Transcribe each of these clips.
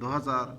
2000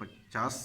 50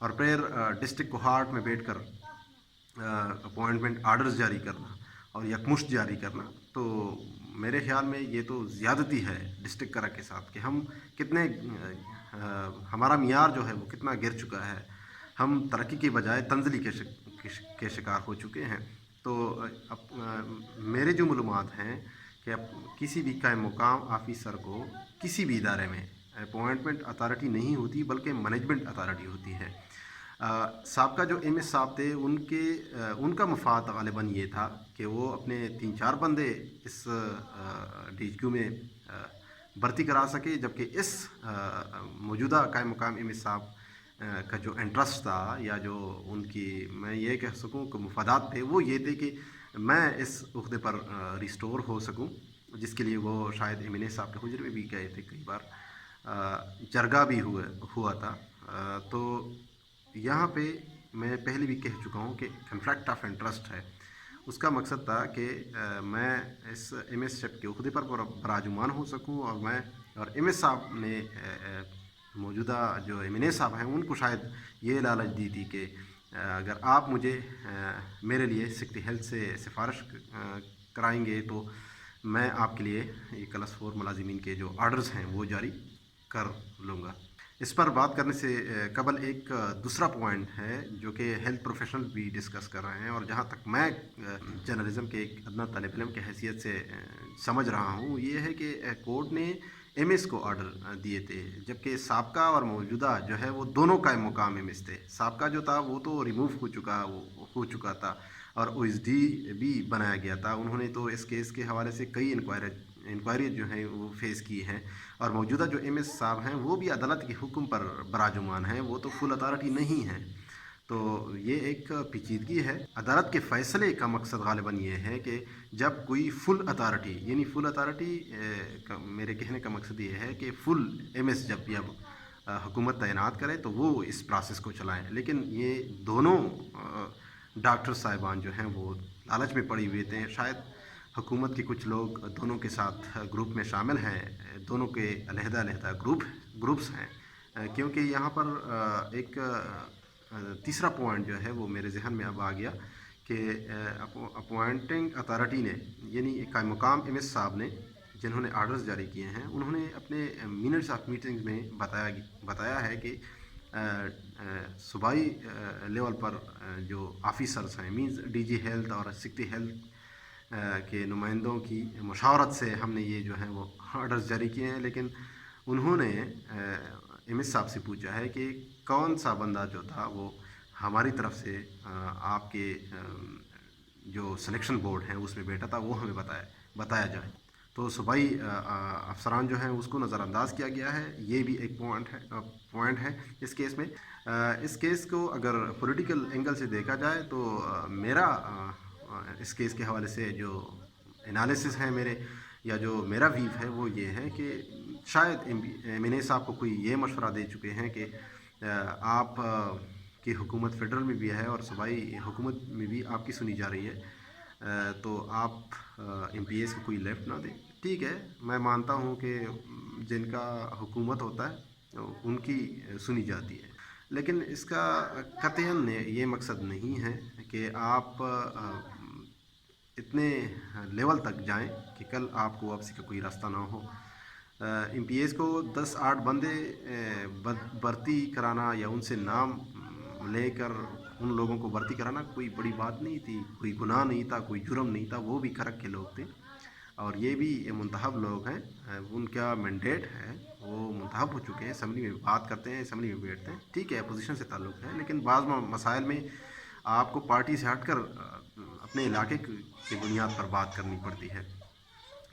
اور پھر ڈسٹرکٹ کوہارٹ میں بیٹھ کر اپوائنٹمنٹ آرڈرز جاری کرنا اور یکمشت جاری کرنا، تو میرے خیال میں یہ تو زیادتی ہے ڈسٹرکٹ کرا کے ساتھ کہ ہم کتنے ہمارا معیار جو ہے وہ کتنا گر چکا ہے، ہم ترقی کے بجائے تنزلی کے شکار ہو چکے ہیں۔ تو میرے جو معلومات ہیں کہ کسی بھی قائم مقام آفیسر کو کسی بھی ادارے میں اپوائنٹمنٹ اتھارٹی نہیں ہوتی بلکہ مینجمنٹ اتھارٹی ہوتی ہے۔ سابقہ جو ایم ایس صاحب تھے ان کا مفاد غالباً یہ تھا کہ وہ اپنے 3-4 بندے اس ڈی ایچ کیو میں بھرتی کرا سکے، جبکہ اس موجودہ قائم مقام ایم ایس صاحب کا جو انٹرسٹ تھا یا جو ان کی میں یہ کہہ سکوں کہ مفادات تھے وہ یہ تھے کہ میں اس عہدے پر ریسٹور ہو سکوں، جس کے لیے وہ شاید ایم این اے صاحب کے حجرے میں بھی گئے تھے کئی بار، جرگہ بھی ہوا تھا۔ تو یہاں پہ میں پہلے بھی کہہ چکا ہوں کہ کنفلکٹ آف انٹرسٹ ہے۔ اس کا مقصد تھا کہ میں اس ایم ایس شپ کے عہدے پر براجمان ہو سکوں، اور ایم ایس صاحب نے موجودہ جو ایم این اے صاحب ہیں ان کو شاید یہ لالچ دی تھی کہ اگر آپ مجھے میرے لیے سیکریٹری ہیلتھ سے سفارش کرائیں گے تو میں آپ کے لیے یہ کلاس 4 ملازمین کے جو آرڈرز ہیں وہ جاری کر لوں گا۔ اس پر بات کرنے سے قبل ایک دوسرا پوائنٹ ہے جو کہ ہیلتھ پروفیشنل بھی ڈسکس کر رہے ہیں، اور جہاں تک میں جرنلزم کے ایک ادنا طالب علم کی حیثیت سے سمجھ رہا ہوں، یہ ہے کہ کورٹ نے ایم ایس کو آرڈر دیے تھے، جبکہ سابقہ اور موجودہ جو ہے وہ دونوں قائم مقام ایم ایس تھے۔ سابقہ جو تھا وہ تو ریموو ہو چکا تھا اور او ایس ڈی بھی بنایا گیا تھا، انہوں نے تو اس کیس کے حوالے سے کئی انکوائری جو ہیں وہ فیس کی ہیں، اور موجودہ جو ایم ایس صاحب ہیں وہ بھی عدالت کے حکم پر براجمان ہیں، وہ تو فل اتھارٹی نہیں ہیں۔ تو یہ ایک پیچیدگی ہے۔ عدالت کے فیصلے کا مقصد غالباً یہ ہے کہ جب کوئی فل اتھارٹی، یعنی فل اتھارٹی میرے کہنے کا مقصد یہ ہے کہ فل ایم ایس جب حکومت تعینات کرے تو وہ اس پروسیس کو چلائیں، لیکن یہ دونوں ڈاکٹر صاحبان جو ہیں وہ لالچ میں پڑی ہوئے تھے۔ شاید حکومت کے کچھ لوگ دونوں کے ساتھ گروپ میں شامل ہیں، دونوں کے علیحدہ علیحدہ گروپس ہیں، کیونکہ یہاں پر ایک تیسرا پوائنٹ جو ہے وہ میرے ذہن میں اب آ گیا کہ اپوائنٹنگ اتھارٹی نے، یعنی قائم مقام ایم ایس صاحب نے جنہوں نے آرڈرز جاری کیے ہیں، انہوں نے اپنے منٹس آف میٹنگز میں بتایا ہے کہ صوبائی لیول پر جو آفیسرز ہیں، مینز ڈی جی ہیلتھ اور سیکریٹری ہیلتھ کے نمائندوں کی مشاورت سے ہم نے یہ جو ہیں وہ آرڈرز جاری کیے ہیں، لیکن انہوں نے ایم ایس صاحب سے پوچھا ہے کہ کون سا بندہ جو تھا وہ ہماری طرف سے آپ کے جو سلیکشن بورڈ ہیں اس میں بیٹھا تھا وہ ہمیں بتایا جائے۔ تو صوبائی افسران جو ہیں اس کو نظر انداز کیا گیا ہے، یہ بھی ایک پوائنٹ ہے اس کیس میں۔ اس کیس کو اگر پولیٹیکل اینگل سے دیکھا جائے تو میرا اس کیس کے حوالے سے جو انالیسس ہے یا جو میرا ویو ہے وہ یہ ہے کہ شاید ایم این اے صاحب کو کوئی یہ مشورہ دے چکے ہیں کہ آپ کی حکومت فیڈرل میں بھی ہے اور صوبائی حکومت میں بھی آپ کی سنی جا رہی ہے، تو آپ ایم پی ایس کو کوئی لیفٹ نہ دیں۔ ٹھیک ہے، میں مانتا ہوں کہ جن کا حکومت ہوتا ہے ان کی سنی جاتی ہے، لیکن اس کا قطعاً یہ مقصد نہیں ہے کہ آپ اتنے لیول تک جائیں کہ کل آپ کو واپسی کا کوئی راستہ نہ ہو۔ ایم پی ایس کو 10-8 بندے بھرتی کرانا یا ان سے نام لے کر ان لوگوں کو بھرتی کرانا کوئی بڑی بات نہیں تھی، کوئی گناہ نہیں تھا، کوئی جرم نہیں تھا، وہ بھی کرک کے لوگ تھے اور یہ بھی منتخب لوگ ہیں، ان کا مینڈیٹ ہے، وہ منتخب ہو چکے ہیں، اسمبلی میں بات کرتے ہیں، اسمبلی میں بیٹھتے ہیں، ٹھیک ہے اپوزیشن سے تعلق ہے، لیکن بعض مسائل میں آپ کو پارٹی سے ہٹ کر اپنے علاقے کی بنیاد پر بات کرنی پڑتی ہے۔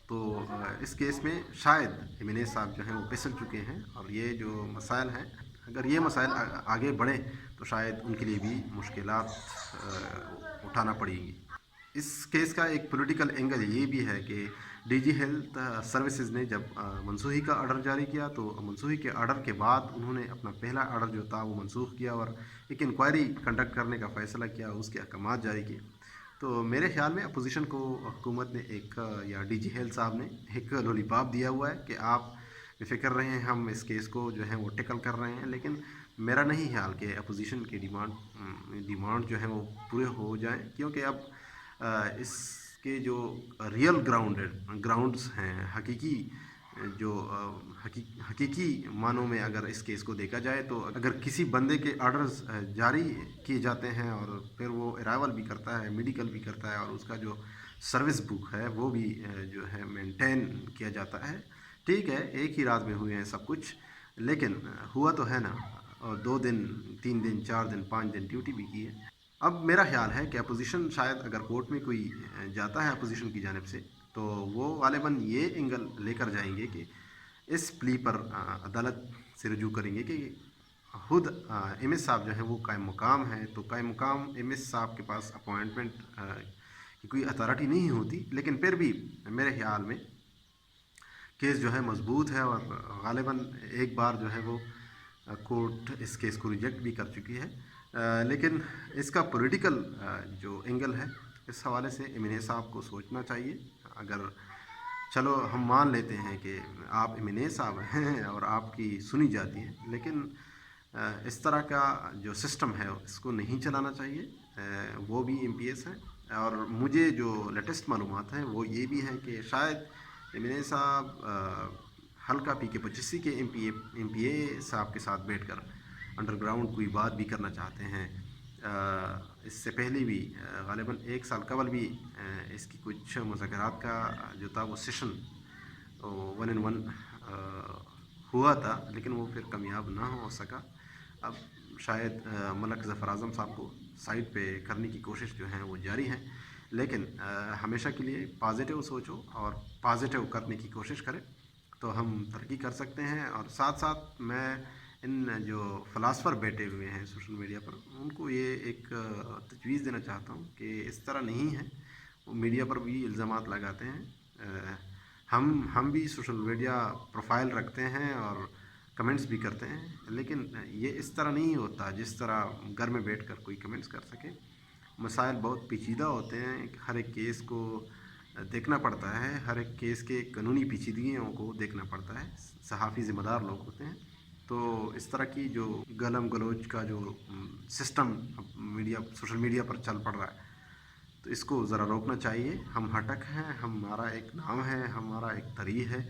تو اس کیس میں شاید ایم این اے صاحب جو ہیں وہ پھسل چکے ہیں، اور یہ جو مسائل ہیں اگر یہ مسائل آگے بڑھیں تو شاید ان کے لیے بھی مشکلات اٹھانا پڑیں گی۔ اس کیس کا ایک پولیٹیکل اینگل یہ بھی ہے کہ ڈی جی ہیلتھ سروسز نے جب منسوخی کا آرڈر جاری کیا تو منسوخی کے آرڈر کے بعد انہوں نے اپنا پہلا آرڈر جو تھا وہ منسوخ کیا اور ایک انکوائری کنڈکٹ کرنے کا فیصلہ کیا، اس کے احکامات جاری کیے۔ تو میرے خیال میں اپوزیشن کو حکومت نے یا ڈی جی ہیلتھ صاحب نے ایک لولی پاپ دیا ہوا ہے کہ آپ بے فکر رہے ہیں، ہم اس کیس کو جو ہے وہ ٹیکل کر رہے ہیں، لیکن میرا نہیں خیال کہ اپوزیشن کے ڈیمانڈ جو ہیں وہ پورے ہو جائیں، کیونکہ اب اس کے جو ریئل گراؤنڈز ہیں، حقیقی جو حقیقی معنوں میں اگر اس کیس کو دیکھا جائے تو اگر کسی بندے کے آرڈرز جاری کیے جاتے ہیں اور پھر وہ ارائیول بھی کرتا ہے، میڈیکل بھی کرتا ہے، اور اس کا جو سروس بک ہے وہ بھی جو ہے مینٹین کیا جاتا ہے، ٹھیک ہے ایک ہی رات میں ہوئے ہیں سب کچھ، لیکن ہوا تو ہے نا، اور 2 دن 3 دن 4 دن 5 دن ڈیوٹی بھی کی ہے۔ اب میرا خیال ہے کہ اپوزیشن شاید اگر کورٹ میں کوئی جاتا ہے اپوزیشن کی جانب سے، تو وہ غالباً یہ اینگل لے کر جائیں گے کہ اس پلی پر عدالت سے رجوع کریں گے کہ خود ایم ایس صاحب جو ہیں وہ قائم مقام ہیں، تو قائم مقام ایم ایس صاحب کے پاس اپوائنٹمنٹ کی کوئی اتھارٹی نہیں ہوتی، لیکن پھر بھی میرے خیال میں کیس جو ہے مضبوط ہے، اور غالباً ایک بار جو ہے وہ کورٹ اس کیس کو ریجیکٹ بھی کر چکی ہے، لیکن اس کا پولیٹیکل جو اینگل ہے اس حوالے سے ایمینہ صاحب کو سوچنا چاہیے۔ اگر چلو ہم مان لیتے ہیں کہ آپ ایمینہ صاحب ہیں اور آپ کی سنی جاتی ہے، لیکن اس طرح کا جو سسٹم ہے اس کو نہیں چلانا چاہیے۔ وہ بھی ایم پی ایس ہیں، اور مجھے جو لیٹسٹ معلومات ہیں وہ یہ بھی ہیں کہ شاید ایمینہ صاحب حلقہ پی کے 25 کے ایم پی اے صاحب کے ساتھ بیٹھ کر انڈر گراؤنڈ کوئی بات بھی کرنا چاہتے ہیں۔ اس سے پہلے بھی غالباً 1 سال قبل بھی اس کی کچھ مذاکرات کا جو تھا وہ سیشن 1-on-1 ہوا تھا، لیکن وہ پھر کامیاب نہ ہو سکا۔ اب شاید ملک ظفر اعظم صاحب کو سائڈ پہ کرنے کی کوشش جو ہیں وہ جاری ہیں، لیکن ہمیشہ کے لیے پازیٹیو سوچو اور پازیٹیو کرنے کی کوشش کریں تو ہم ترقی کر سکتے ہیں۔ اور ساتھ ساتھ میں ان جو فلاسفر بیٹھے ہوئے ہیں سوشل میڈیا پر ان کو یہ ایک تجویز دینا چاہتا ہوں کہ اس طرح نہیں ہے، وہ میڈیا پر بھی الزامات لگاتے ہیں، ہم بھی سوشل میڈیا پروفائل رکھتے ہیں اور کمنٹس بھی کرتے ہیں، لیکن یہ اس طرح نہیں ہوتا جس طرح گھر میں بیٹھ کر کوئی کمنٹس کر سکے۔ مسائل بہت پیچیدہ ہوتے ہیں، ہر ایک کیس کو دیکھنا پڑتا ہے، ہر ایک کیس کے قانونی پیچیدگیوں کو دیکھنا پڑتا ہے، صحافی ذمہ دار لوگ ہوتے ہیں، تو اس طرح کی جو گالم گلوچ کا جو سسٹم سوشل میڈیا پر چل پڑ رہا ہے تو اس کو ذرا روکنا چاہیے۔ ہم ہٹک ہیں، ہمارا ایک نام ہے، ہمارا ایک تاریخ ہے،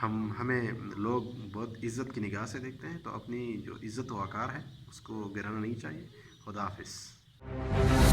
ہمیں لوگ بہت عزت کی نگاہ سے دیکھتے ہیں، تو اپنی جو عزت و وقار ہے اس کو گرانا نہیں چاہیے۔ خدا حافظ۔